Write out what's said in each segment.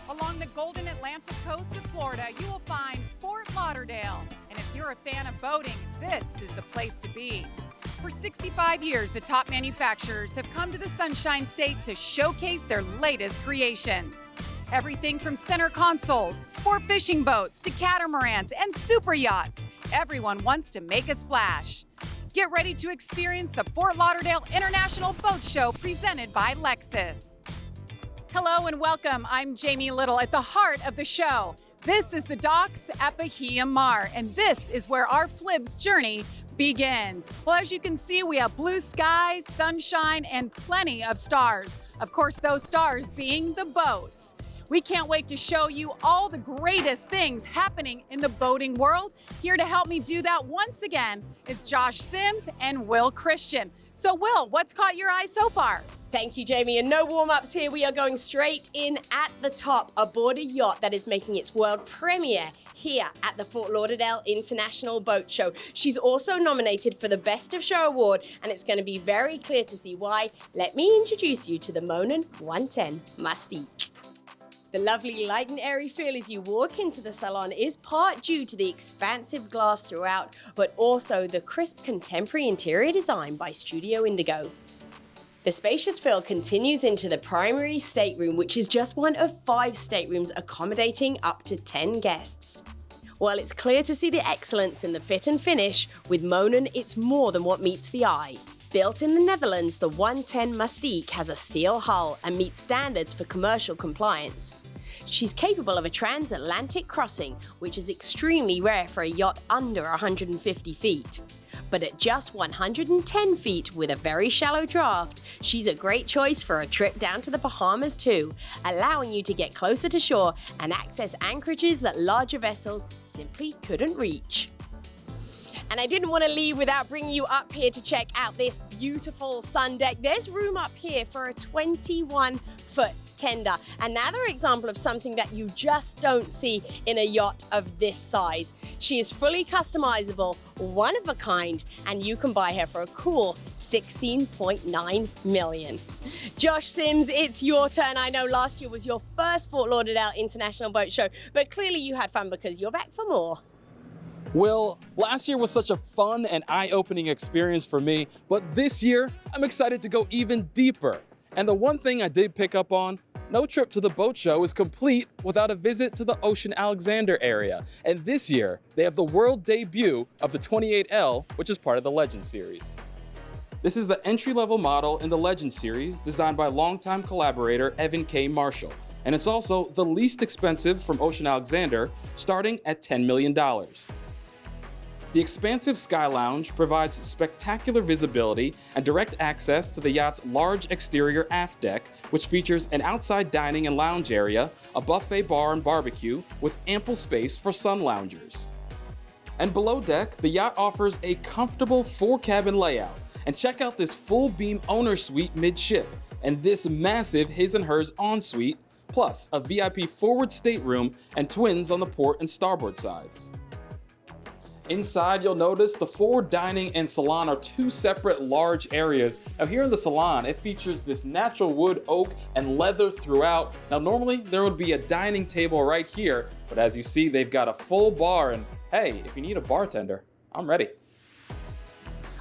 Along the golden Atlantic coast of Florida, you will find Fort Lauderdale. And if you're a fan of boating, this is the place to be. For 65 years, the top manufacturers have come to the Sunshine State to showcase their latest creations. Everything from center consoles, sport fishing boats, to catamarans and super yachts. Everyone wants to make a splash. Get ready to experience the Fort Lauderdale International Boat Show presented by Lexus. Hello and welcome. I'm Jamie Little at the heart of the show. This is the docks at Bahia Mar, and this is where our Flibs journey begins. Well, as you can see, we have blue skies, sunshine, and plenty of stars. Of course, those stars being the boats. We can't wait to show you all the greatest things happening in the boating world. Here to help me do that once again is Josh Sims and Will Christien. So Will, what's caught your eye so far? Thank you, Jamie, and no warm-ups here. We are going straight in at the top aboard a yacht that is making its world premiere here at the Fort Lauderdale International Boat Show. She's also nominated for the Best of Show Award, and it's going to be very clear to see why. Let me introduce you to the Monon 110 Mystique. The lovely light and airy feel as you walk into the salon is part due to the expansive glass throughout, but also the crisp contemporary interior design by Studio Indigo. The spacious feel continues into the primary stateroom, which is just one of 5 staterooms accommodating up to 10 guests. While it's clear to see the excellence in the fit and finish, with Monon it's more than what meets the eye. Built in the Netherlands, the 110 Mystique has a steel hull and meets standards for commercial compliance. She's capable of a transatlantic crossing, which is extremely rare for a yacht under 150 feet. But at just 110 feet with a very shallow draft, she's a great choice for a trip down to the Bahamas too, allowing you to get closer to shore and access anchorages that larger vessels simply couldn't reach. And I didn't want to leave without bringing you up here to check out this beautiful sun deck. There's room up here for a 21-foot tender. Another example of something that you just don't see in a yacht of this size. She is fully customizable, one of a kind, and you can buy her for a cool $16.9 million. Josh Sims, it's your turn. I know last year was your first Fort Lauderdale International Boat Show, but clearly you had fun because you're back for more. Will, last year was such a fun and eye-opening experience for me, but this year, I'm excited to go even deeper. And the one thing I did pick up on, no trip to the boat show is complete without a visit to the Ocean Alexander area. And this year, they have the world debut of the 28L, which is part of the Legend series. This is the entry-level model in the Legend series, designed by longtime collaborator Evan K. Marshall. And it's also the least expensive from Ocean Alexander, starting at $10 million. The expansive Sky Lounge provides spectacular visibility and direct access to the yacht's large exterior aft deck, which features an outside dining and lounge area, a buffet bar and barbecue, with ample space for sun loungers. And below deck, the yacht offers a comfortable 4-cabin layout. And check out this full beam owner suite midship, and this massive his and hers ensuite, plus a VIP forward stateroom and twins on the port and starboard sides. Inside, you'll notice the forward dining and salon are 2 separate large areas. Now here in the salon, it features this natural wood, oak, and leather throughout. Now normally there would be a dining table right here, but as you see, they've got a full bar, and hey, if you need a bartender, I'm ready.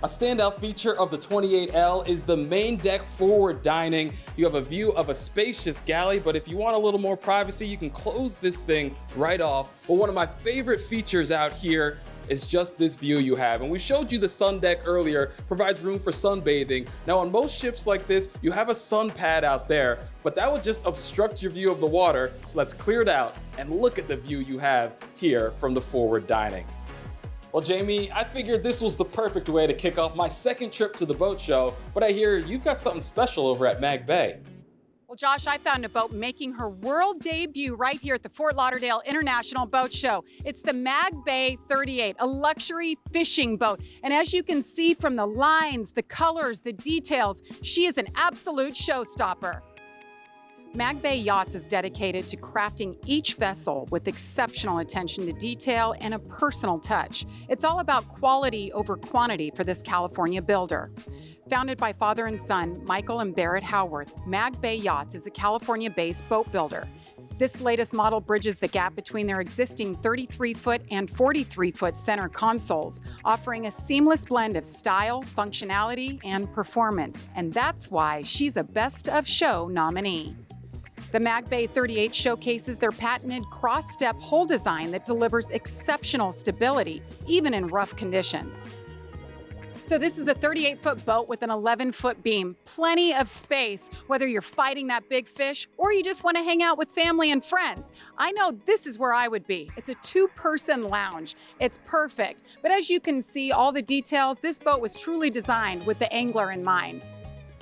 A standout feature of the 28L is the main deck forward dining. You have a view of a spacious galley, but if you want a little more privacy, you can close this thing right off. But one of my favorite features out here is just this view you have. And we showed you the sun deck earlier, provides room for sunbathing. Now on most ships like this, you have a sun pad out there, but that would just obstruct your view of the water. So let's clear it out and look at the view you have here from the forward dining. Well, Jamie, I figured this was the perfect way to kick off my second trip to the boat show, but I hear you've got something special over at Mag Bay. Well, Josh, I found a boat making her world debut right here at the Fort Lauderdale International Boat Show. It's the Mag Bay 38, a luxury fishing boat. And as you can see from the lines, the colors, the details, she is an absolute showstopper. Mag Bay Yachts is dedicated to crafting each vessel with exceptional attention to detail and a personal touch. It's all about quality over quantity for this California builder. Founded by father and son, Michael and Barrett Howarth, Mag Bay Yachts is a California-based boat builder. This latest model bridges the gap between their existing 33-foot and 43-foot center consoles, offering a seamless blend of style, functionality, and performance. And that's why she's a Best of Show nominee. The MagBay 38 showcases their patented cross-step hull design that delivers exceptional stability, even in rough conditions. So this is a 38-foot boat with an 11-foot beam. Plenty of space, whether you're fighting that big fish or you just want to hang out with family and friends. I know this is where I would be. It's a two-person lounge. It's perfect. But as you can see, all the details, this boat was truly designed with the angler in mind.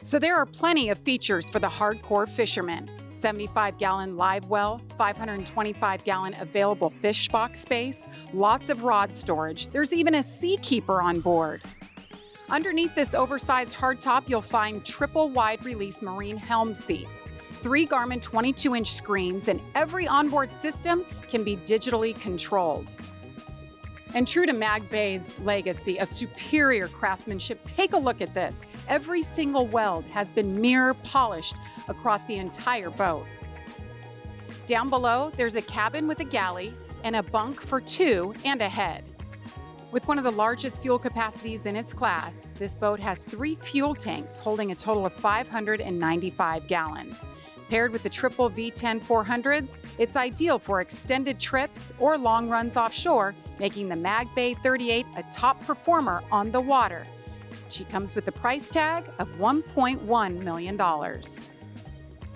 So there are plenty of features for the hardcore fisherman. 75-gallon live well, 525-gallon available fish box space, lots of rod storage. There's even a seakeeper on board. Underneath this oversized hardtop, you'll find triple wide-release marine helm seats, 3 Garmin 22-inch screens, and every onboard system can be digitally controlled. And true to MagBay's legacy of superior craftsmanship, take a look at this. Every single weld has been mirror polished across the entire boat. Down below, there's a cabin with a galley and a bunk for 2 and a head. With one of the largest fuel capacities in its class, this boat has 3 fuel tanks holding a total of 595 gallons. Paired with the triple V10 400s, it's ideal for extended trips or long runs offshore, making the MagBay 38 a top performer on the water. She comes with a price tag of $1.1 million.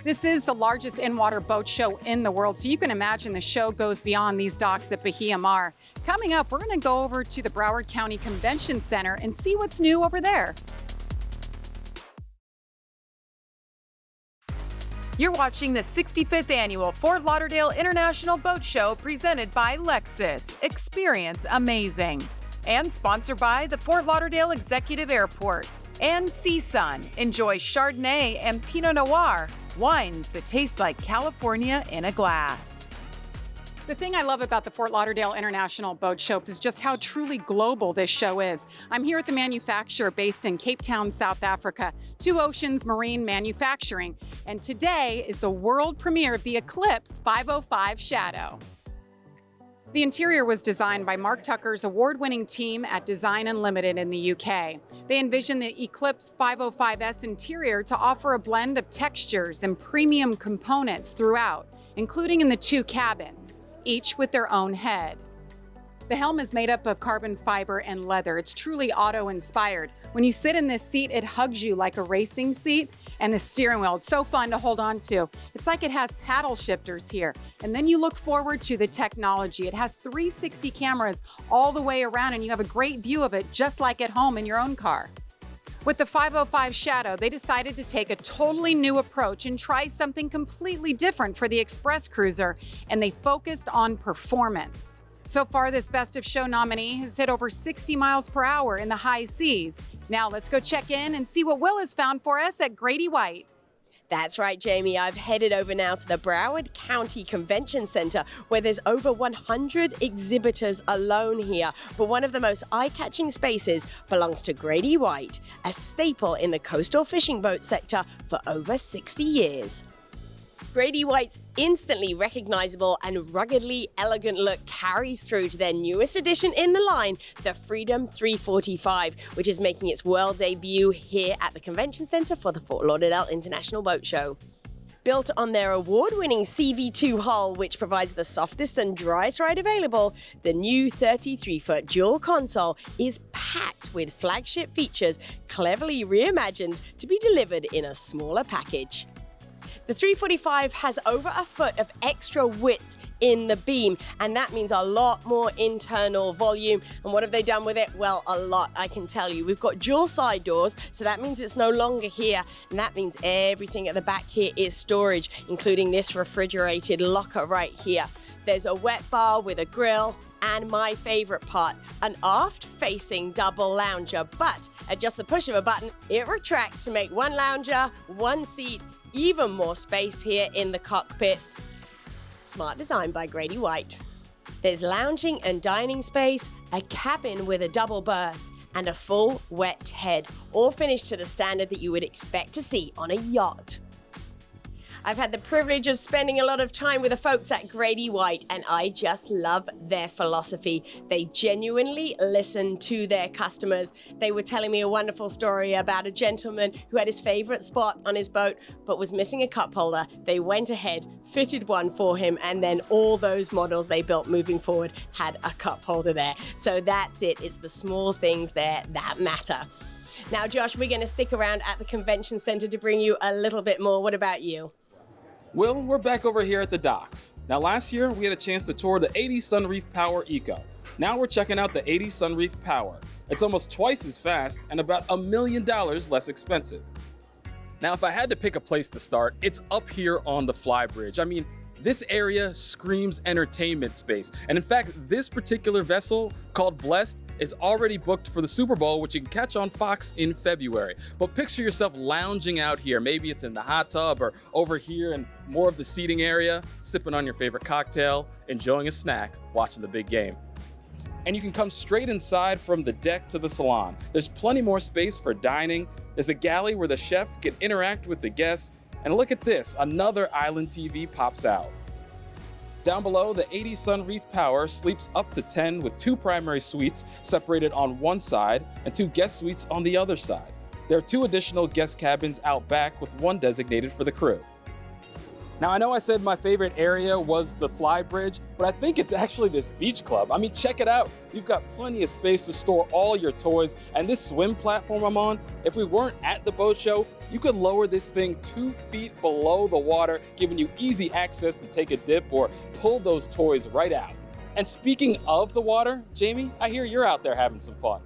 This is the largest in-water boat show in the world, so you can imagine the show goes beyond these docks at Bahia Mar. Coming up, we're going to go over to the Broward County Convention Center and see what's new over there. You're watching the 65th Annual Fort Lauderdale International Boat Show presented by Lexus. Experience amazing. And sponsored by the Fort Lauderdale Executive Airport. And CSUN. Enjoy Chardonnay and Pinot Noir, wines that taste like California in a glass. The thing I love about the Fort Lauderdale International Boat Show is just how truly global this show is. I'm here at the manufacturer based in Cape Town, South Africa, Two Oceans Marine Manufacturing, and today is the world premiere of the Eclipse 505 Shadow. The interior was designed by Mark Tucker's award-winning team at Design Unlimited in the UK. They envisioned the Eclipse 505S interior to offer a blend of textures and premium components throughout, including in the 2 cabins, each with their own head. The helm is made up of carbon fiber and leather. It's truly auto-inspired. When you sit in this seat, it hugs you like a racing seat, and the steering wheel, it's so fun to hold on to. It's like it has paddle shifters here. And then you look forward to the technology. It has 360 cameras all the way around, and you have a great view of it, just like at home in your own car. With the 505 Shadow, they decided to take a totally new approach and try something completely different for the Express Cruiser, and they focused on performance. So far, this Best of Show nominee has hit over 60 miles per hour in the high seas. Now let's go check in and see what Will has found for us at Grady White. That's right, Jamie. I've headed over now to the Broward County Convention Center, where there's over 100 exhibitors alone here. But one of the most eye-catching spaces belongs to Grady White, a staple in the coastal fishing boat sector for over 60 years. Grady White's instantly recognizable and ruggedly elegant look carries through to their newest addition in the line, the Freedom 345, which is making its world debut here at the Convention Center for the Fort Lauderdale International Boat Show. Built on their award-winning CV2 hull, which provides the softest and driest ride available, the new 33-foot dual console is packed with flagship features cleverly reimagined to be delivered in a smaller package. The 345 has over a foot of extra width in the beam, and that means a lot more internal volume. And what have they done with it? Well, a lot, I can tell you. We've got dual side doors, so that means it's no longer here, and that means everything at the back here is storage, including this refrigerated locker right here. There's a wet bar with a grill, and my favorite part, an aft-facing double lounger, but at just the push of a button, it retracts to make one lounger, one seat, even more space here in the cockpit. Smart design by Grady White. There's lounging and dining space, a cabin with a double berth, and a full wet head, all finished to the standard that you would expect to see on a yacht. I've had the privilege of spending a lot of time with the folks at Grady White, and I just love their philosophy. They genuinely listen to their customers. They were telling me a wonderful story about a gentleman who had his favorite spot on his boat but was missing a cup holder. They went ahead, fitted one for him, and then all those models they built moving forward had a cup holder there. So that's it. It's the small things there that matter. Now, Josh, we're going to stick around at the convention center to bring you a little bit more. What about you? Will, we're back over here at the docks. Now, last year, we had a chance to tour the 80 Sunreef Power Eco. Now we're checking out the 80 Sunreef Power. It's almost twice as fast and about $1 million less expensive. Now, if I had to pick a place to start, it's up here on the flybridge. I mean, this area screams entertainment space. And in fact, this particular vessel, called Blessed, is already booked for the Super Bowl, which you can catch on Fox in February. But picture yourself lounging out here. Maybe it's in the hot tub or over here in more of the seating area, sipping on your favorite cocktail, enjoying a snack, watching the big game. And you can come straight inside from the deck to the salon. There's plenty more space for dining. There's a galley where the chef can interact with the guests. And look at this, another island TV pops out. Down below, the 80 Sunreef Power sleeps up to 10 with 2 primary suites separated on one side and 2 guest suites on the other side. There are 2 additional guest cabins out back with 1 designated for the crew. Now, I know I said my favorite area was the flybridge, but I think it's actually this beach club. I mean, check it out. You've got plenty of space to store all your toys, and this swim platform I'm on, if we weren't at the boat show, you could lower this thing 2 feet below the water, giving you easy access to take a dip or pull those toys right out. And speaking of the water, Jamie, I hear you're out there having some fun.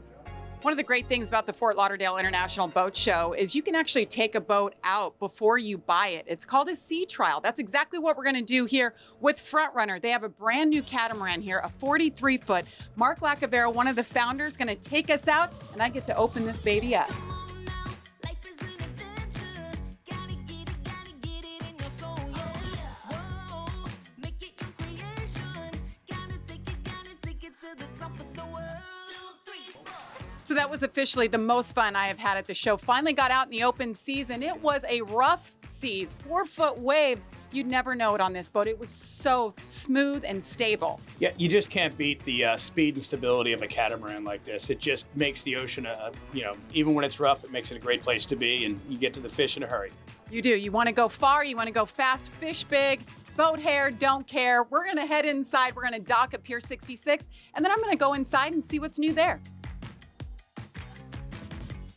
One of the great things about the Fort Lauderdale International Boat Show is you can actually take a boat out before you buy it. It's called a sea trial. That's exactly what we're going to do here with Front Runner. They have a brand new catamaran here, a 43-foot. Mark Lacavera, one of the founders, going to take us out, and I get to open this baby up. So that was officially the most fun I have had at the show. Finally got out in the open seas, and it was a rough seas, 4-foot waves. You'd never know it on this boat. It was so smooth and stable. Yeah, you just can't beat the speed and stability of a catamaran like this. It just makes the ocean, even when it's rough, it makes it a great place to be, and you get to the fish in a hurry. You do. You want to go far. You want to go fast, fish big. Boat hair, don't care. We're going to head inside. We're going to dock at Pier 66, and then I'm going to go inside and see what's new there.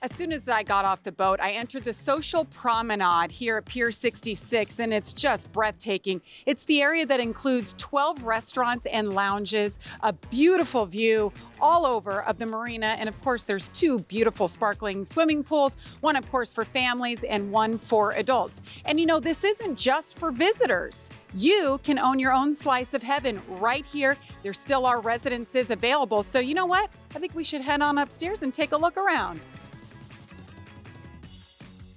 As soon as I got off the boat, I entered the social promenade here at Pier 66, and it's just breathtaking. It's the area that includes 12 restaurants and lounges, a beautiful view all over of the marina, and of course, there's 2 beautiful sparkling swimming pools, one, of course, for families and one for adults. And you know, this isn't just for visitors. You can own your own slice of heaven right here. There still are residences available, so you know what? I think we should head on upstairs and take a look around.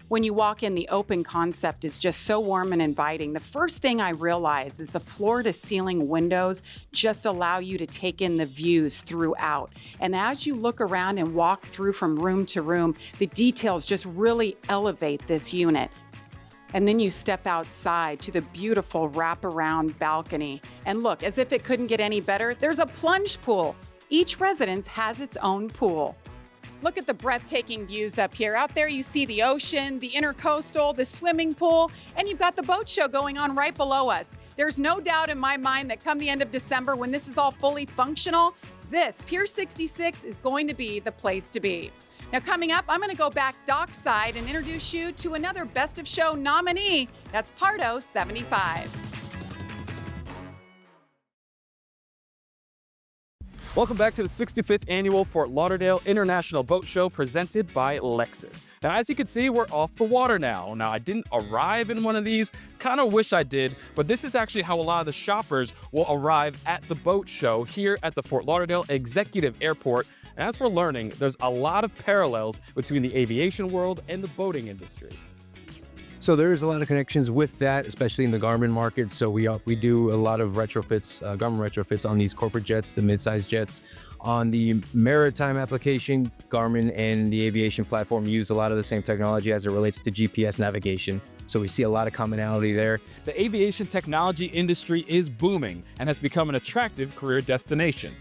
When you walk in, the open concept is just so warm and inviting. The first thing I realized is the floor-to-ceiling windows just allow you to take in the views throughout. And as you look around and walk through from room to room, the details just really elevate this unit. And then you step outside to the beautiful wraparound balcony. And look, as if it couldn't get any better, there's a plunge pool. Each residence has its own pool. Look at the breathtaking views up here. Out there you see the ocean, the intercoastal, the swimming pool, and you've got the boat show going on right below us. There's no doubt in my mind that come the end of December, when this is all fully functional, this Pier 66 is going to be the place to be. Now coming up, I'm going to go back dockside and introduce you to another Best of Show nominee. That's Pardo 75. Welcome back to the 65th Annual Fort Lauderdale International Boat Show presented by Lexus. Now, as you can see, we're off the water now. Now, I didn't arrive in one of these, kind of wish I did, but this is actually how a lot of the shoppers will arrive at the boat show here at the Fort Lauderdale Executive Airport. And as we're learning, there's a lot of parallels between the aviation world and the boating industry. So there is a lot of connections with that, especially in the Garmin market. So we do a lot of retrofits, Garmin retrofits on these corporate jets, the mid-size jets. On the maritime application, Garmin and the aviation platform use a lot of the same technology as it relates to GPS navigation. So we see a lot of commonality there. The aviation technology industry is booming and has become an attractive career destination.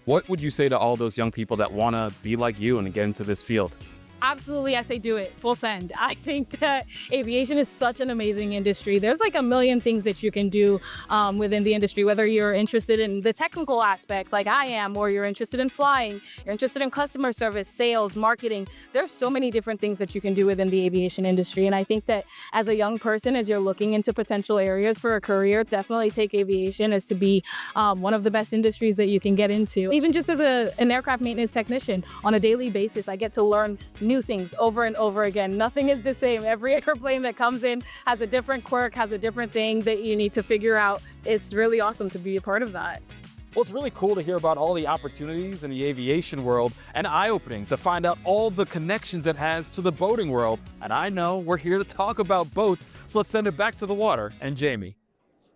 What would you say to all those young people that want to be like you and get into this field? Absolutely, I say do it, full send. I think that aviation is such an amazing industry. There's like a million things that you can do within the industry, whether you're interested in the technical aspect like I am, or you're interested in flying, you're interested in customer service, sales, marketing. There's so many different things that you can do within the aviation industry. And I think that as a young person, as you're looking into potential areas for a career, definitely take aviation as to be one of the best industries that you can get into. Even just as an aircraft maintenance technician, on a daily basis, I get to learn new things over and over again. Nothing is the same. Every airplane that comes in has a different quirk, has a different thing that you need to figure out. It's really awesome to be a part of that. Well, it's really cool to hear about all the opportunities in the aviation world, and eye-opening to find out all the connections it has to the boating world. And I know we're here to talk about boats, so let's send it back to the water and Jamie.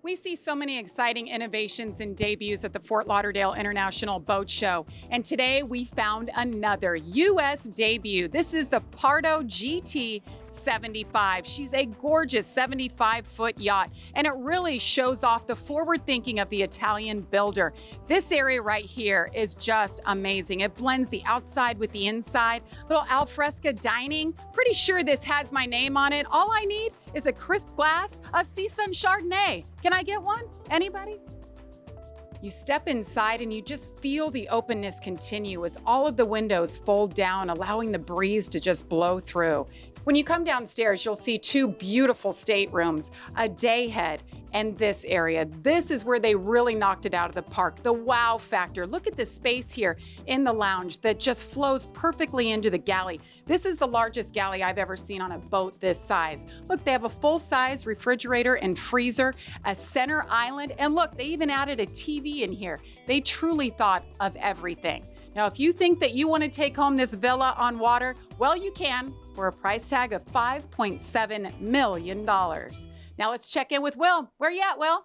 We see so many exciting innovations and debuts at the Fort Lauderdale International Boat Show. And today we found another U.S. debut. This is the Pardo GT 75. She's a gorgeous 75-foot yacht, and it really shows off the forward thinking of the Italian builder. This area right here is just amazing. It blends the outside with the inside. Little alfresco dining. Pretty sure this has my name on it. All I need is a crisp glass of Sea Sun Chardonnay. Can I get one? Anybody? You step inside and you just feel the openness continue as all of the windows fold down, allowing the breeze to just blow through. When you come downstairs, you'll see two beautiful staterooms, a day head, and this area. This is where they really knocked it out of the park. The wow factor. Look at the space here in the lounge that just flows perfectly into the galley. This is the largest galley I've ever seen on a boat this size. Look, they have a full-size refrigerator and freezer, a center island, and look, they even added a TV in here. They truly thought of everything. Now, if you think that you want to take home this villa on water, well, you can, for a price tag of $5.7 million. Now let's check in with Will. Where you at, Will?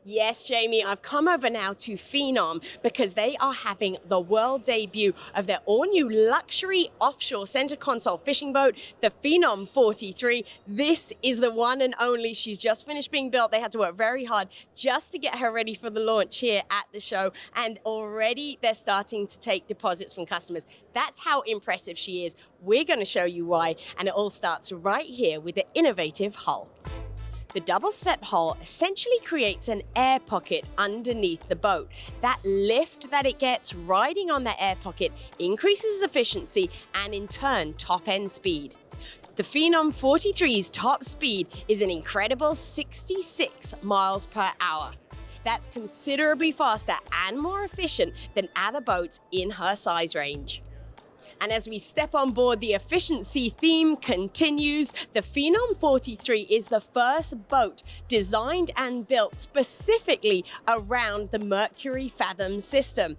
Yes, Jamie, I've come over now to Phenom because they are having the world debut of their all-new luxury offshore center console fishing boat, the Phenom 43. This is the one and only. She's just finished being built. They had to work very hard just to get her ready for the launch here at the show, and already they're starting to take deposits from customers. That's how impressive she is. We're going to show you why, and it all starts right here with the innovative hull. The double-step hull essentially creates an air pocket underneath the boat. That lift that it gets riding on that air pocket increases efficiency and, in turn, top-end speed. The Phenom 43's top speed is an incredible 66 miles per hour. That's considerably faster and more efficient than other boats in her size range. And as we step on board, the efficiency theme continues. The Phenom 43 is the first boat designed and built specifically around the Mercury Fathom system.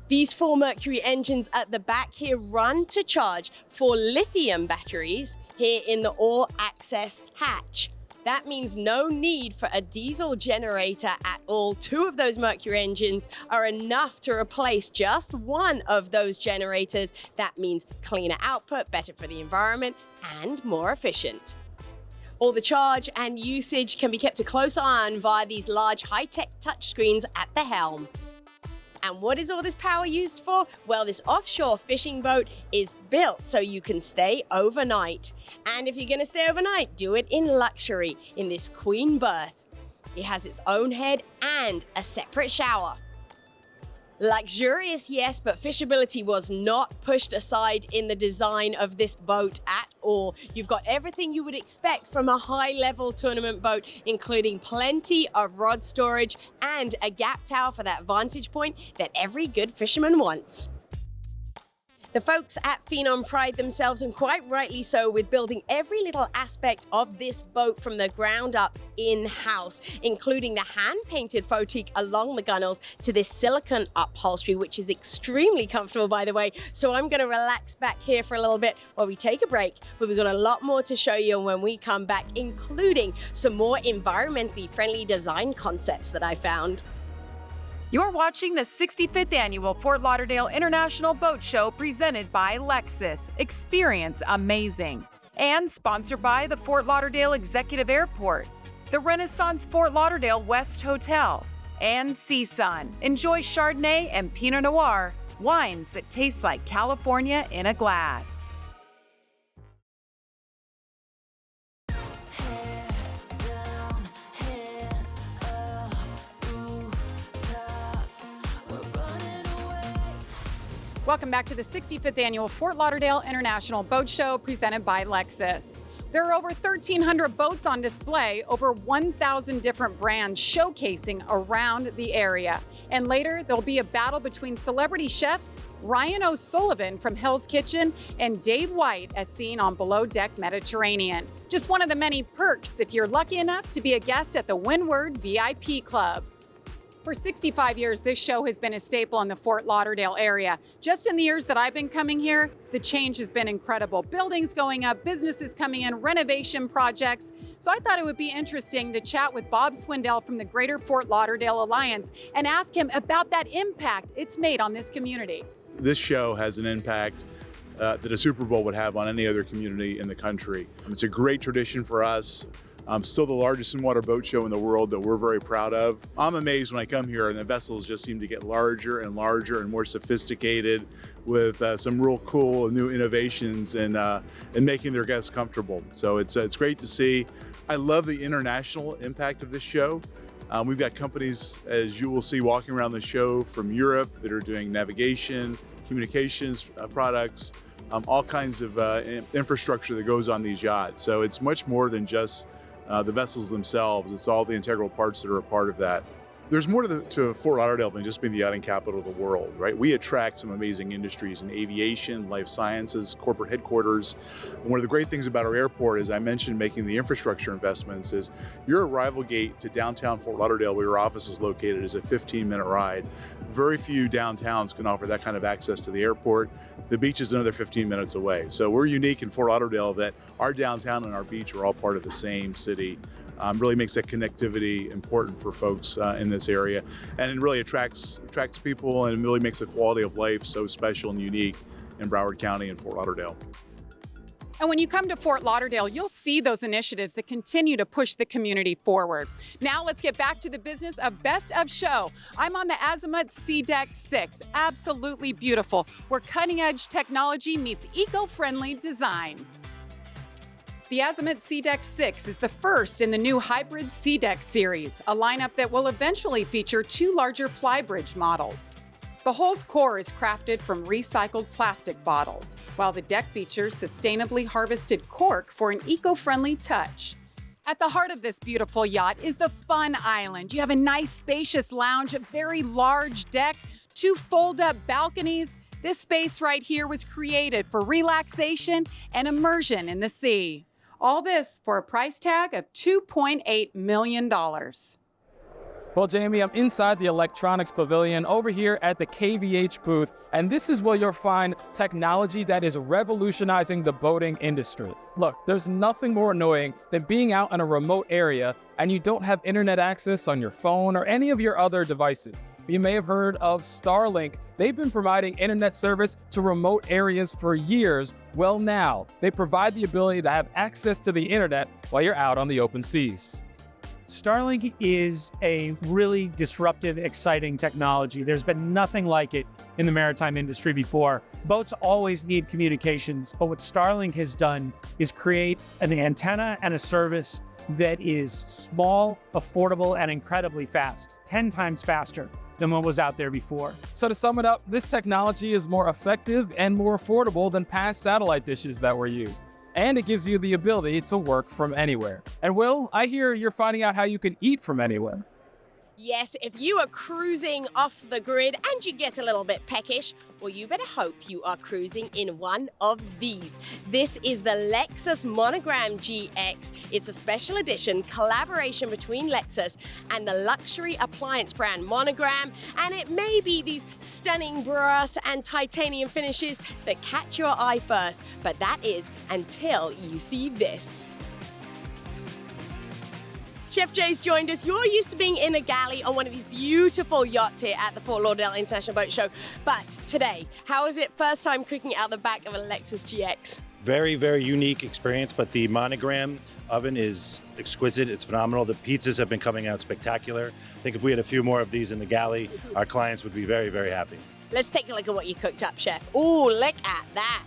These 4 Mercury engines at the back here run to charge 4 lithium batteries here in the all-access hatch. That means no need for a diesel generator at all. 2 of those Mercury engines are enough to replace just one of those generators. That means cleaner output, better for the environment, and more efficient. All the charge and usage can be kept a close eye on via these large high-tech touchscreens at the helm. And what is all this power used for? Well, this offshore fishing boat is built so you can stay overnight. And if you're going to stay overnight, do it in luxury in this queen berth. It has its own head and a separate shower. Luxurious, yes, but fishability was not pushed aside in the design of this boat at all. You've got everything you would expect from a high-level tournament boat, including plenty of rod storage and a gap tower for that vantage point that every good fisherman wants. The folks at Phenom pride themselves, and quite rightly so, with building every little aspect of this boat from the ground up in-house, including the hand-painted photique along the gunnels to this silicone upholstery, which is extremely comfortable, by the way. So I'm going to relax back here for a little bit while we take a break, but we've got a lot more to show you when we come back, including some more environmentally friendly design concepts that I found. You're watching the 65th Annual Fort Lauderdale International Boat Show presented by Lexus. Experience amazing. And sponsored by the Fort Lauderdale Executive Airport, the Renaissance Fort Lauderdale West Hotel, and CSUN. Enjoy Chardonnay and Pinot Noir, wines that taste like California in a glass. Welcome back to the 65th Annual Fort Lauderdale International Boat Show presented by Lexus. There are over 1,300 boats on display, over 1,000 different brands showcasing around the area. And later, there'll be a battle between celebrity chefs Ryan O'Sullivan from Hell's Kitchen and Dave White as seen on Below Deck Mediterranean. Just one of the many perks if you're lucky enough to be a guest at the Windward VIP Club. For 65 years, this show has been a staple in the Fort Lauderdale area. Just in the years that I've been coming here, the change has been incredible. Buildings going up, businesses coming in, renovation projects. So I thought it would be interesting to chat with Bob Swindell from the Greater Fort Lauderdale Alliance and ask him about that impact it's made on this community. This show has an impact that a Super Bowl would have on any other community in the country. It's a great tradition for us. Still the largest in-water boat show in the world that we're very proud of. I'm amazed when I come here and the vessels just seem to get larger and larger and more sophisticated with some real cool new innovations and making their guests comfortable. So it's great to see. I love the international impact of this show. We've got companies, as you will see, walking around the show from Europe that are doing navigation, communications products, all kinds of infrastructure that goes on these yachts. So it's much more than just the vessels themselves. It's all the integral parts that are a part of that. There's more to Fort Lauderdale than just being the yachting capital of the world, right? We attract some amazing industries in aviation, life sciences, corporate headquarters. And one of the great things about our airport, as I mentioned, making the infrastructure investments, is your arrival gate to downtown Fort Lauderdale, where your office is located, is a 15-minute ride. Very few downtowns can offer that kind of access to the airport. The beach is another 15 minutes away. So we're unique in Fort Lauderdale that our downtown and our beach are all part of the same city. Really makes that connectivity important for folks in this area, and it really attracts people and really makes the quality of life so special and unique in Broward County and Fort Lauderdale. And when you come to Fort Lauderdale, you'll see those initiatives that continue to push the community forward. Now let's get back to the business of Best of Show. I'm on the Azimut Sea Deck 6, absolutely beautiful, where cutting-edge technology meets eco-friendly design. The Azimut Sea Deck 6 is the first in the new Hybrid Sea Deck series, a lineup that will eventually feature 2 larger flybridge models. The hull's core is crafted from recycled plastic bottles, while the deck features sustainably harvested cork for an eco-friendly touch. At the heart of this beautiful yacht is the Fun Island. You have a nice spacious lounge, a very large deck, 2 fold-up balconies. This space right here was created for relaxation and immersion in the sea. All this for a price tag of $2.8 million. Well, Jamie, I'm inside the electronics pavilion over here at the KVH booth, and this is where you'll find technology that is revolutionizing the boating industry. Look, there's nothing more annoying than being out in a remote area and you don't have internet access on your phone or any of your other devices. You may have heard of Starlink. They've been providing internet service to remote areas for years. Well, now they provide the ability to have access to the internet while you're out on the open seas. Starlink is a really disruptive, exciting technology. There's been nothing like it in the maritime industry before. Boats always need communications, but what Starlink has done is create an antenna and a service that is small, affordable, and incredibly fast, 10 times faster than what was out there before. So to sum it up, this technology is more effective and more affordable than past satellite dishes that were used. And it gives you the ability to work from anywhere. And Will, I hear you're finding out how you can eat from anywhere. Yes, if you are cruising off the grid and you get a little bit peckish, well, you better hope you are cruising in one of these. This is the Lexus Monogram GX. It's a special edition collaboration between Lexus and the luxury appliance brand Monogram, and it may be these stunning brass and titanium finishes that catch your eye first, but that is until you see this. Chef Jay's joined us. You're used to being in a galley on one of these beautiful yachts here at the Fort Lauderdale International Boat Show. But today, how is it first time cooking out the back of a Lexus GX? Very, very unique experience, but the monogram oven is exquisite. It's phenomenal. The pizzas have been coming out spectacular. I think if we had a few more of these in the galley, our clients would be very, very happy. Let's take a look at what you cooked up, Chef. Ooh, look at that.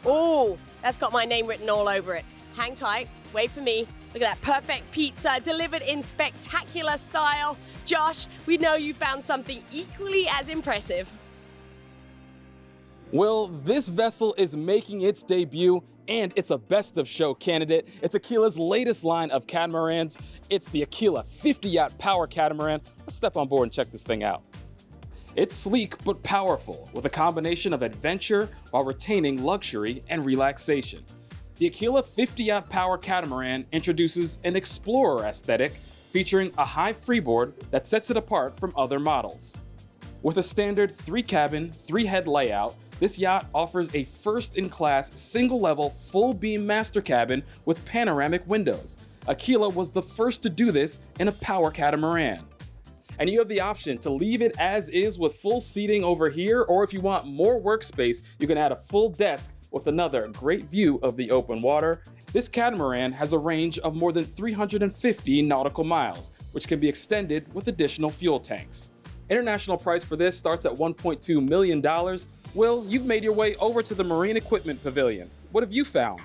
Ooh, that's got my name written all over it. Hang tight, wait for me. Look at that perfect pizza delivered in spectacular style. Josh, we know you found something equally as impressive. Well, this vessel is making its debut, and it's a best of show candidate. It's Aquila's latest line of catamarans. It's the Aquila 50 yacht power catamaran. Let's step on board and check this thing out. It's sleek but powerful, with a combination of adventure while retaining luxury and relaxation. The Aquila 50 yacht power catamaran introduces an explorer aesthetic, featuring a high freeboard that sets it apart from other models. With a standard 3-cabin, 3-head layout, this yacht offers a first-in-class, single-level, full-beam master cabin with panoramic windows. Aquila was the first to do this in a power catamaran. And you have the option to leave it as is with full seating over here, or if you want more workspace, you can add a full desk with another great view of the open water. This catamaran has a range of more than 350 nautical miles, which can be extended with additional fuel tanks. International price for this starts at $1.2 million. Will, you've made your way over to the Marine Equipment Pavilion. What have you found?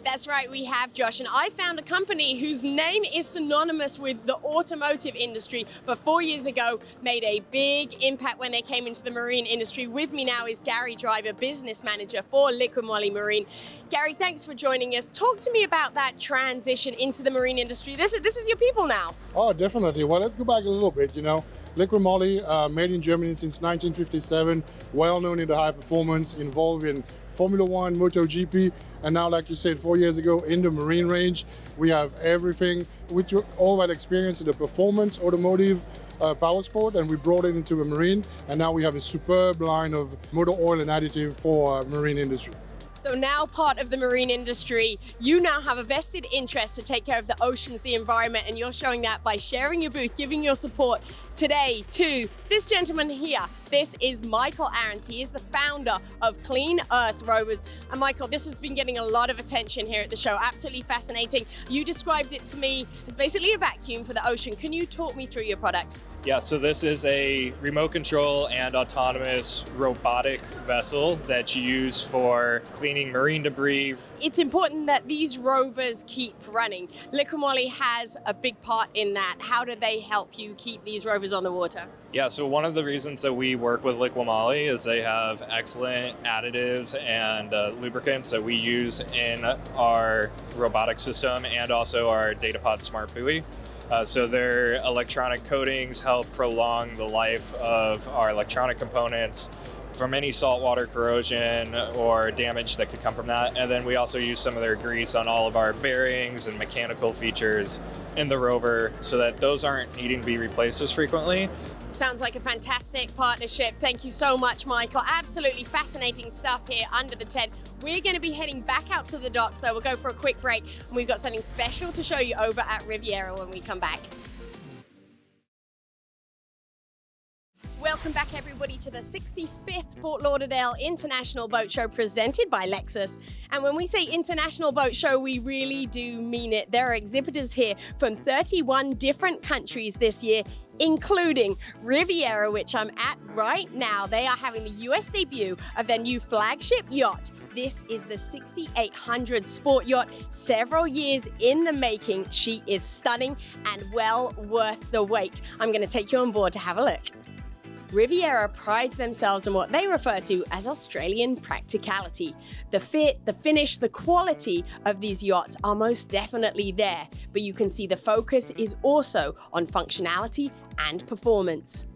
That's right, we have, Josh, and I found a company whose name is synonymous with the automotive industry, but 4 years ago made a big impact when they came into the marine industry. With me now is Gary Driver, business manager for Liqui Moly Marine. Gary, thanks for joining us. Talk to me about that transition into the marine industry. This is your people now. Oh, definitely. Well, let's go back a little bit, Liqui Moly, made in Germany since 1957, well known in the high performance, involved in Formula One, MotoGP, and now, like you said, 4 years ago in the marine range, we have everything. We took all that experience in the performance, automotive, power sport, and we brought it into the marine, and now we have a superb line of motor oil and additive for marine industry. So now part of the marine industry, you now have a vested interest to take care of the oceans, the environment, and you're showing that by sharing your booth, giving your support today to this gentleman here. This is Michael Ahrens. He is the founder of Clean Earth Rovers. And Michael, this has been getting a lot of attention here at the show. Absolutely fascinating. You described it to me as basically a vacuum for the ocean. Can you talk me through your product? Yeah, so this is a remote control and autonomous robotic vessel that you use for cleaning marine debris. It's important that these rovers keep running. Liqui Moly has a big part in that. How do they help you keep these rovers on the water? Yeah, so one of the reasons that we work with Liqui Moly is they have excellent additives and lubricants that we use in our robotic system and also our Datapod Smart Buoy. So their electronic coatings help prolong the life of our electronic components from any saltwater corrosion or damage that could come from that. And then we also use some of their grease on all of our bearings and mechanical features in the rover so that those aren't needing to be replaced as frequently. Sounds like a fantastic partnership. Thank you so much, Michael. Absolutely fascinating stuff here under the tent. We're going to be heading back out to the docks, though. We'll go for a quick break, and we've got something special to show you over at Riviera when we come back. Welcome back, everybody, to the 65th Fort Lauderdale International Boat Show presented by Lexus. And when we say International Boat Show, we really do mean it. There are exhibitors here from 31 different countries this year, including Riviera, which I'm at right now. They are having the US debut of their new flagship yacht. This is the 6800 sport yacht, several years in the making. She is stunning and well worth the wait. I'm going to take you on board to have a look. Riviera prides themselves on what they refer to as Australian practicality. The fit, the finish, the quality of these yachts are most definitely there, but you can see the focus is also on functionality and performance.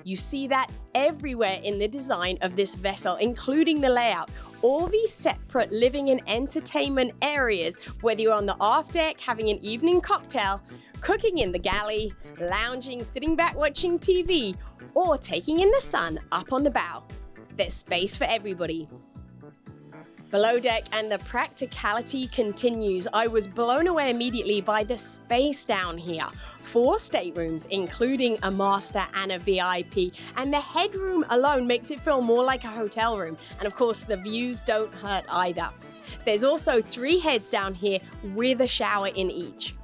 You see that everywhere in the design of this vessel, including the layout. All these separate living and entertainment areas, whether you're on the aft deck having an evening cocktail, cooking in the galley, lounging, sitting back watching TV, or taking in the sun up on the bow. There's space for everybody. Below deck, and the practicality continues. I was blown away immediately by the space down here. 4 staterooms, including a master and a VIP, and the headroom alone makes it feel more like a hotel room. And of course, the views don't hurt either. There's also 3 heads down here with a shower in each.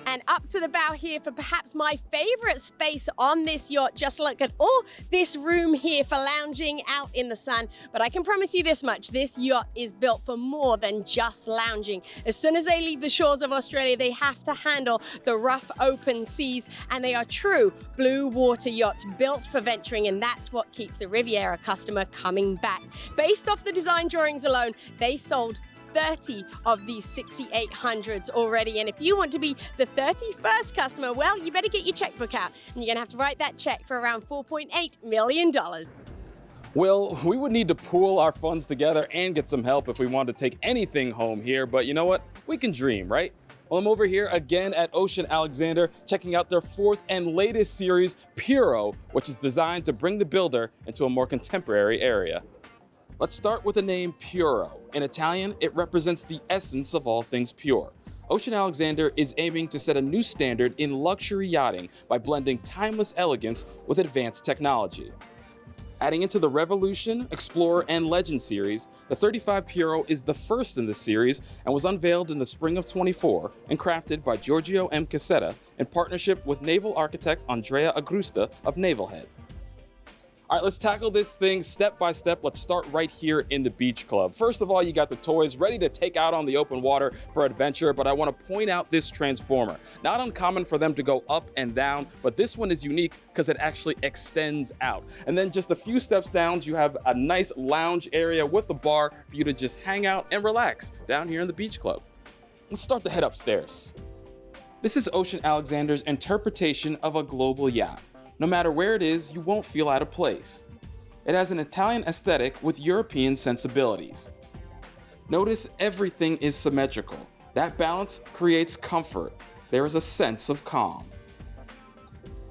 And up to the bow here for perhaps my favorite space on this yacht. Just look at all this room here for lounging out in the sun. But I can promise you this much, this yacht is built for more than just lounging. As soon as they leave the shores of Australia, they have to handle the rough open seas, and they are true blue water yachts built for venturing, and that's what keeps the Riviera customer coming back. Based off the design drawings alone, they sold 30 of these 6800s already. And if you want to be the 31st customer, well, you better get your checkbook out. And you're gonna have to write that check for around $4.8 million. Well, we would need to pool our funds together and get some help if we want to take anything home here, but you know what? We can dream, right? Well, I'm over here again at Ocean Alexander, checking out their 4th and latest series, Puro, which is designed to bring the builder into a more contemporary area. Let's start with the name Puro. In Italian, it represents the essence of all things pure. Ocean Alexander is aiming to set a new standard in luxury yachting by blending timeless elegance with advanced technology. Adding into the Revolution, Explorer, and Legend series, the 35 Puro is the first in the series and was unveiled in the spring of 24 and crafted by Giorgio M. Cassetta in partnership with naval architect Andrea Agrusta of Navalhead. All right, let's tackle this thing step by step. Let's start right here in the Beach Club. First of all, you got the toys ready to take out on the open water for adventure, but I want to point out this transformer. Not uncommon for them to go up and down, but this one is unique because it actually extends out. And then just a few steps down, you have a nice lounge area with a bar for you to just hang out and relax down here in the Beach Club. Let's start to head upstairs. This is Ocean Alexander's interpretation of a global yacht. No matter where it is, you won't feel out of place. It has an Italian aesthetic with European sensibilities. Notice everything is symmetrical. That balance creates comfort. There is a sense of calm.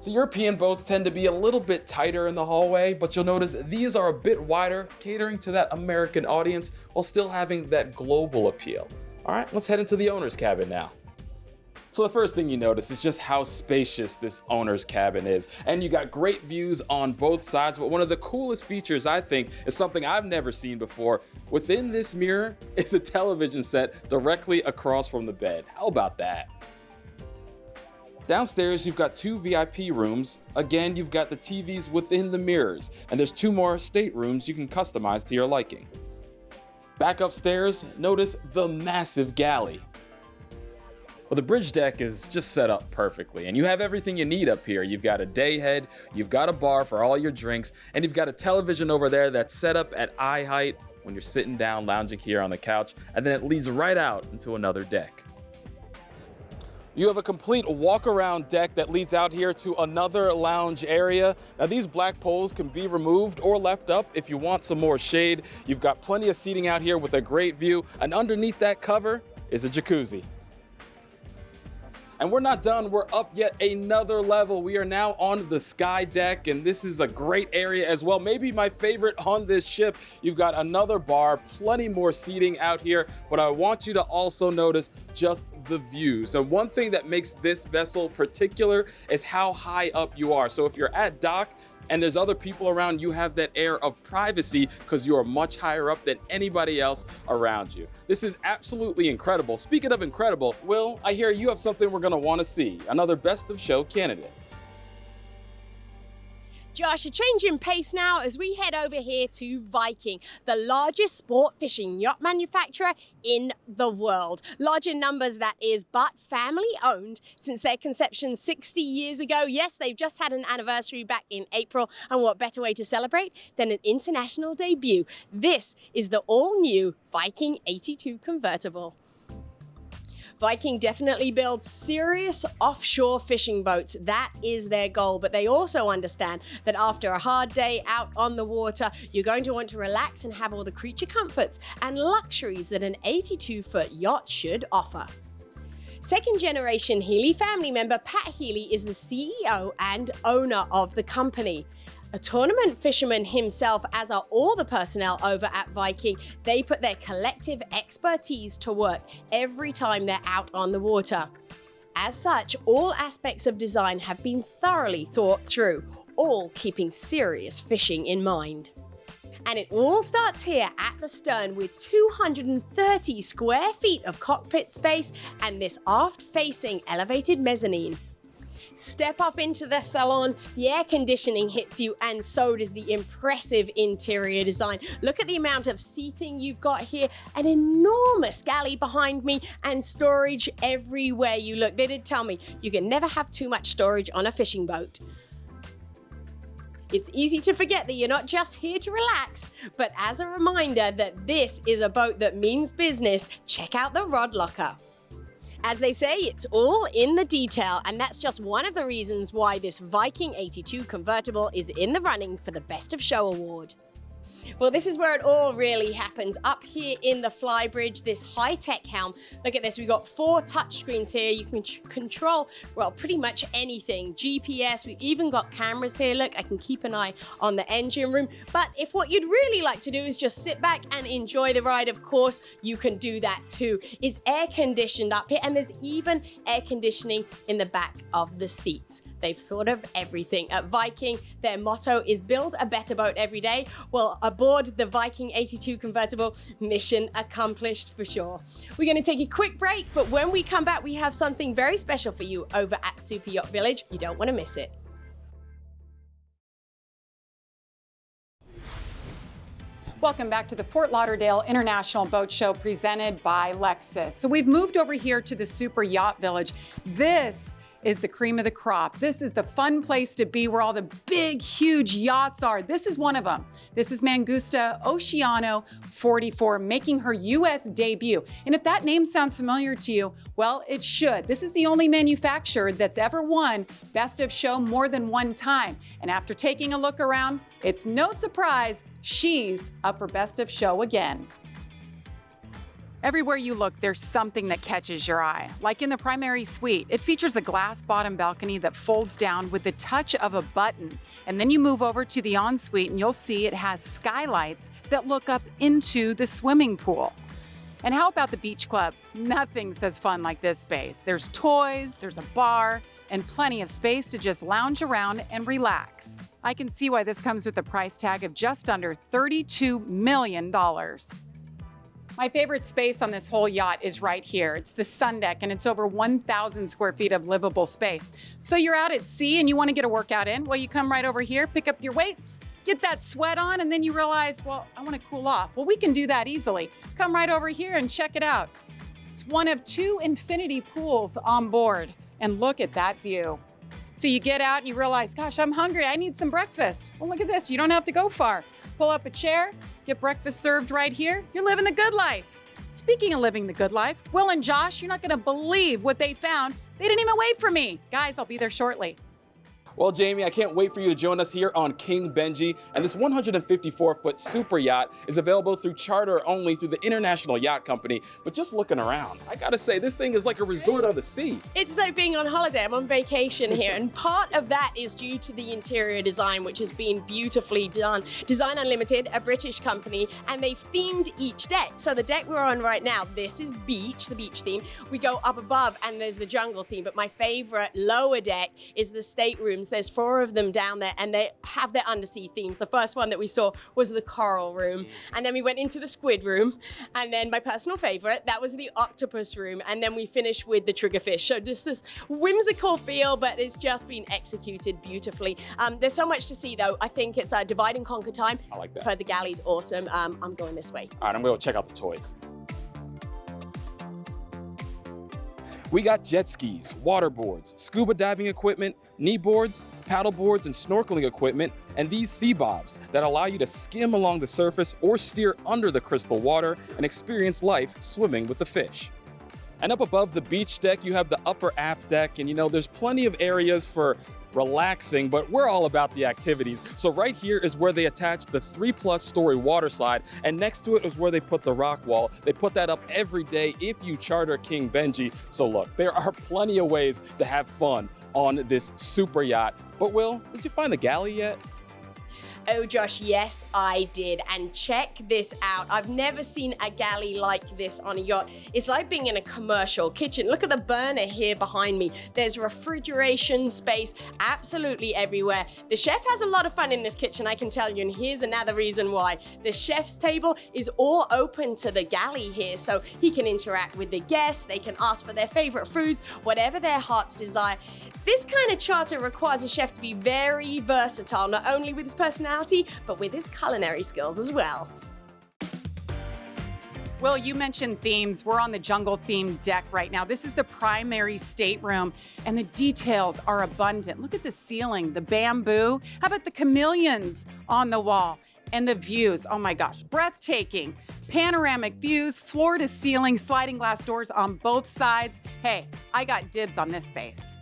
So European boats tend to be a little bit tighter in the hallway, but you'll notice these are a bit wider, catering to that American audience while still having that global appeal. All right, let's head into the owner's cabin now. So the first thing you notice is just how spacious this owner's cabin is. And you got great views on both sides, but one of the coolest features, I think, is something I've never seen before. Within this mirror is a television set directly across from the bed. How about that? Downstairs, you've got 2 VIP rooms. Again, you've got the TVs within the mirrors, and there's 2 more staterooms you can customize to your liking. Back upstairs, notice the massive galley. Well, the bridge deck is just set up perfectly, and you have everything you need up here. You've got a day head, you've got a bar for all your drinks, and you've got a television over there that's set up at eye height when you're sitting down lounging here on the couch, and then it leads right out into another deck. You have a complete walk-around deck that leads out here to another lounge area. Now, these black poles can be removed or left up if you want some more shade. You've got plenty of seating out here with a great view, and underneath that cover is a jacuzzi. And we're not done, we're up yet another level. We are now on the sky deck, and this is a great area as well. Maybe my favorite on this ship. You've got another bar, plenty more seating out here, but I want you to also notice just the views. And one thing that makes this vessel particular is how high up you are. So if you're at dock, and there's other people around, you have that air of privacy because you are much higher up than anybody else around you. This is absolutely incredible. Speaking of incredible, Will, I hear you have something we're gonna wanna see, another best of show candidate. Josh, a change in pace now as we head over here to Viking, the largest sport fishing yacht manufacturer in the world. Large in numbers, that is, but family owned since their conception 60 years ago. Yes, they've just had an anniversary back in April, and what better way to celebrate than an international debut? This is the all-new Viking 82 convertible. Viking definitely builds serious offshore fishing boats. That is their goal, but they also understand that after a hard day out on the water, you're going to want to relax and have all the creature comforts and luxuries that an 82-foot yacht should offer. Second generation Healy family member Pat Healy is the CEO and owner of the company. A tournament fisherman himself, as are all the personnel over at Viking. They put their collective expertise to work every time they're out on the water. As such, all aspects of design have been thoroughly thought through, all keeping serious fishing in mind. And it all starts here at the stern with 230 square feet of cockpit space and this aft-facing elevated mezzanine. Step up into the salon, the air conditioning hits you, and so does the impressive interior design. Look at the amount of seating you've got here, an enormous galley behind me, and storage everywhere you look. They did tell me you can never have too much storage on a fishing boat. It's easy to forget that you're not just here to relax, but as a reminder that this is a boat that means business, check out the rod locker. As they say, it's all in the detail, and that's just one of the reasons why this Viking 82 convertible is in the running for the Best of Show award. Well, this is where it all really happens. Up here in the flybridge, this high-tech helm. Look at this, we've got 4 touchscreens here. You can control, well, pretty much anything. GPS, we've even got cameras here. Look, I can keep an eye on the engine room. But if what you'd really like to do is just sit back and enjoy the ride, of course, you can do that too. It's air-conditioned up here, and there's even air conditioning in the back of the seats. They've thought of everything. At Viking, their motto is build a better boat every day. Well, aboard the Viking 82 convertible, mission accomplished for sure. We're going to take a quick break, but when we come back, we have something very special for you over at Super Yacht Village. You don't want to miss it. Welcome back to the Fort Lauderdale International Boat Show presented by Lexus. So we've moved over here to the Super Yacht Village. This is the cream of the crop. This is the fun place to be where all the big, huge yachts are. This is one of them. This is Mangusta Oceano 44, making her U.S. debut. And if that name sounds familiar to you, well, it should. This is the only manufacturer that's ever won Best of Show more than one time. And after taking a look around, it's no surprise she's up for Best of Show again. Everywhere you look, there's something that catches your eye. Like in the primary suite, it features a glass bottom balcony that folds down with the touch of a button. And then you move over to the ensuite and you'll see it has skylights that look up into the swimming pool. And how about the beach club? Nothing says fun like this space. There's toys, there's a bar, and plenty of space to just lounge around and relax. I can see why this comes with a price tag of just under $32 million. My favorite space on this whole yacht is right here. It's the sun deck, and it's over 1,000 square feet of livable space. So you're out at sea and you want to get a workout in? Well, you come right over here, pick up your weights, get that sweat on, and then you realize, well, I want to cool off. Well, we can do that easily. Come right over here and check it out. It's one of 2 infinity pools on board, and look at that view. So you get out and you realize, gosh, I'm hungry. I need some breakfast. Well, look at this. You don't have to go far. Pull up a chair, get breakfast served right here. You're living the good life. Speaking of living the good life, Will and Josh, you're not going to believe what they found. They didn't even wait for me. Guys, I'll be there shortly. Well, Jamie, I can't wait for you to join us here on King Benji. And this 154-foot super yacht is available through charter only through the International Yacht Company. But just looking around, I gotta say, this thing is like a resort on the sea. It's like being on holiday. I'm on vacation here, and part of that is due to the interior design, which has been beautifully done. Design Unlimited, a British company, and they've themed each deck. So the deck we're on right now, this is beach, the beach theme. We go up above and there's the jungle theme, but my favorite lower deck is the staterooms. There's 4 of them down there, and they have their undersea themes. The first one that we saw was the coral room, and then we went into the squid room, and then my personal favorite, that was the octopus room, and then we finished with the triggerfish. So this is whimsical feel, but it's just been executed beautifully. There's so much to see though. I think it's a divide and conquer time. I like that. For the galley's awesome. I'm going this way. All right, I'm gonna go check out the toys. We got jet skis, water boards, scuba diving equipment, knee boards, paddle boards, and snorkeling equipment, and these sea bobs that allow you to skim along the surface or steer under the crystal water and experience life swimming with the fish. And up above the beach deck, you have the upper aft deck, and you know, there's plenty of areas for relaxing, but we're all about the activities. So right here is where they attach the 3+ story water slide, and next to it is where they put the rock wall. They put that up every day if you charter King Benji. So look, there are plenty of ways to have fun on this super yacht. But Will, did you find the galley yet? Oh, Josh, yes, I did. And check this out. I've never seen a galley like this on a yacht. It's like being in a commercial kitchen. Look at the burner here behind me. There's refrigeration space absolutely everywhere. The chef has a lot of fun in this kitchen, I can tell you. And here's another reason why. The chef's table is all open to the galley here, so he can interact with the guests. They can ask for their favorite foods, whatever their hearts desire. This kind of charter requires a chef to be very versatile, not only with his personality, but with his culinary skills as well. Will, you mentioned themes. We're on the jungle themed deck right now. This is the primary stateroom, and the details are abundant. Look at the ceiling, the bamboo. How about the chameleons on the wall? And the views, oh my gosh, breathtaking. Panoramic views, floor to ceiling, sliding glass doors on both sides. Hey, I got dibs on this space.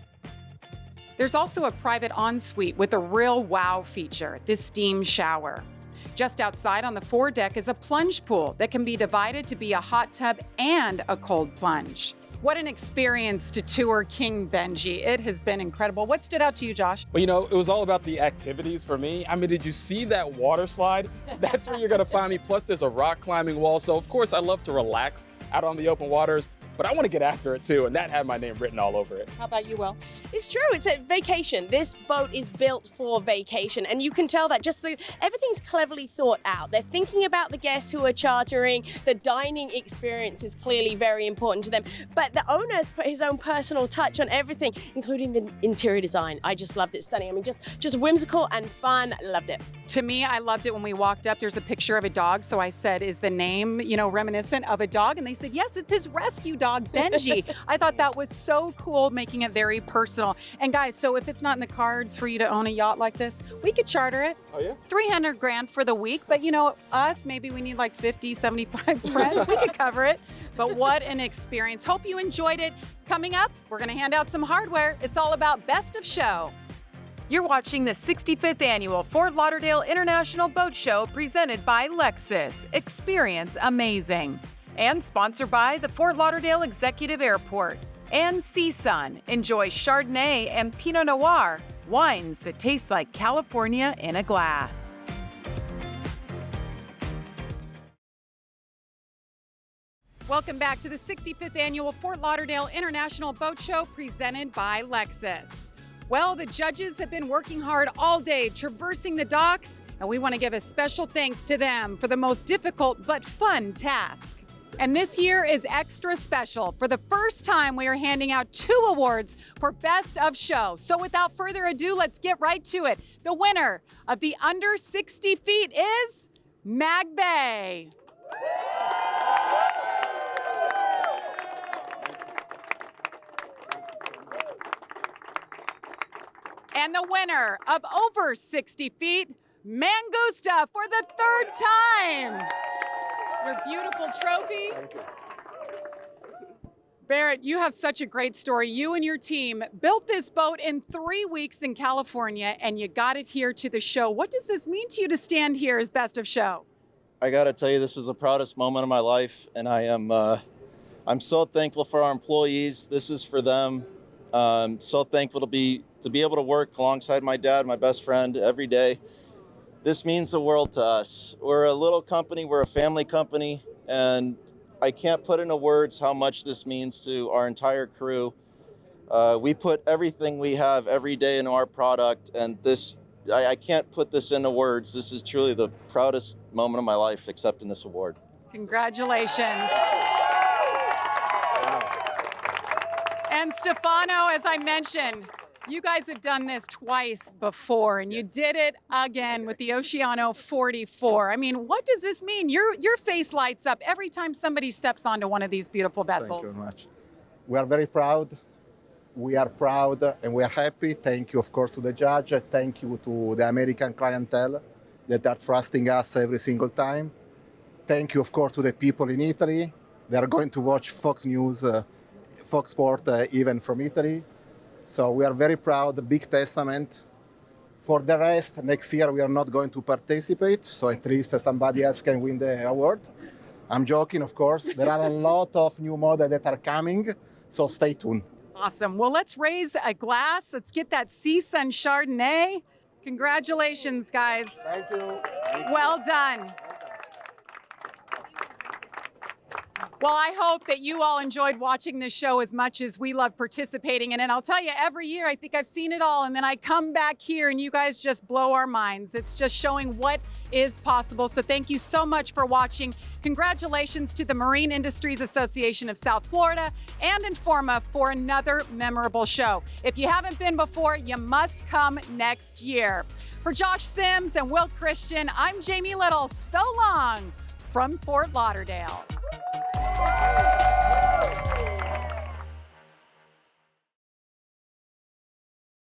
There's also a private ensuite with a real wow feature, this steam shower. Just outside on the foredeck is a plunge pool that can be divided to be a hot tub and a cold plunge. What an experience to tour King Benji. It has been incredible. What stood out to you, Josh? Well, you know, it was all about the activities for me. I mean, did you see that water slide? That's where you're gonna find me. Plus, there's a rock climbing wall. So, of course, I love to relax out on the open waters. But I want to get after it too, and that had my name written all over it. How about you, Will? It's true, it's a vacation. This boat is built for vacation, and you can tell that everything's cleverly thought out. They're thinking about the guests who are chartering. The dining experience is clearly very important to them, but the owner has put his own personal touch on everything, including the interior design. I just loved it. Stunning. I mean, just whimsical and fun. Loved it. To me, I loved it when we walked up. There's a picture of a dog, so I said, is the name, reminiscent of a dog? And they said, yes, it's his rescue dog, Benji. I thought that was so cool, making it very personal. And guys, so if it's not in the cards for you to own a yacht like this, we could charter it. Oh yeah? 300 grand for the week, but us, maybe we need like 50, 75 friends. We could cover it. But what an experience. Hope you enjoyed it. Coming up, we're gonna hand out some hardware. It's all about Best of Show. You're watching the 65th Annual Fort Lauderdale International Boat Show presented by Lexus. Experience amazing. And sponsored by the Fort Lauderdale Executive Airport. And CSUN. Enjoy Chardonnay and Pinot Noir, wines that taste like California in a glass. Welcome back to the 65th Annual Fort Lauderdale International Boat Show presented by Lexus. Well, the judges have been working hard all day traversing the docks, and we want to give a special thanks to them for the most difficult but fun task. And this year is extra special. For the first time, we are handing out 2 awards for Best of Show. So without further ado, let's get right to it. The winner of the under 60 feet is Mag Bay. And the winner of over 60 feet, Mangusta, for the 3rd time. Your beautiful trophy. Thank you. Barrett, you have such a great story. You and your team built this boat in 3 weeks in California, and you got it here to the show. What does this mean to you to stand here as Best of Show? I gotta tell you, this is the proudest moment of my life, and I'm so thankful for our employees. This is for them. So thankful to be able to work alongside my dad, my best friend, every day. This means the world to us. We're a little company, we're a family company, and I can't put into words how much this means to our entire crew. We put everything we have every day into our product, and I can't put this into words. This is truly the proudest moment of my life, accepting this award. Congratulations. And Stefano, as I mentioned, you guys have done this twice before, and you did it again with the Oceano 44. I mean, what does this mean? Your face lights up every time somebody steps onto one of these beautiful vessels. Thank you very much. We are very proud. We are proud and we are happy. Thank you, of course, to the judge. Thank you to the American clientele that are trusting us every single time. Thank you, of course, to the people in Italy. They are going to watch Fox News, Fox Sport, even from Italy. So we are very proud, a big testament. For the rest, next year we are not going to participate, so at least somebody else can win the award. I'm joking, of course. There are a lot of new models that are coming, so stay tuned. Awesome. Well, let's raise a glass. Let's get that CSUN Chardonnay. Congratulations, guys. Thank you. Well done. Well, I hope that you all enjoyed watching this show as much as we love participating in it. And I'll tell you, every year I think I've seen it all, and then I come back here and you guys just blow our minds. It's just showing what is possible. So thank you so much for watching. Congratulations to the Marine Industries Association of South Florida and Informa for another memorable show. If you haven't been before, you must come next year. For Josh Sims and Will Christien, I'm Jamie Little. So long from Fort Lauderdale.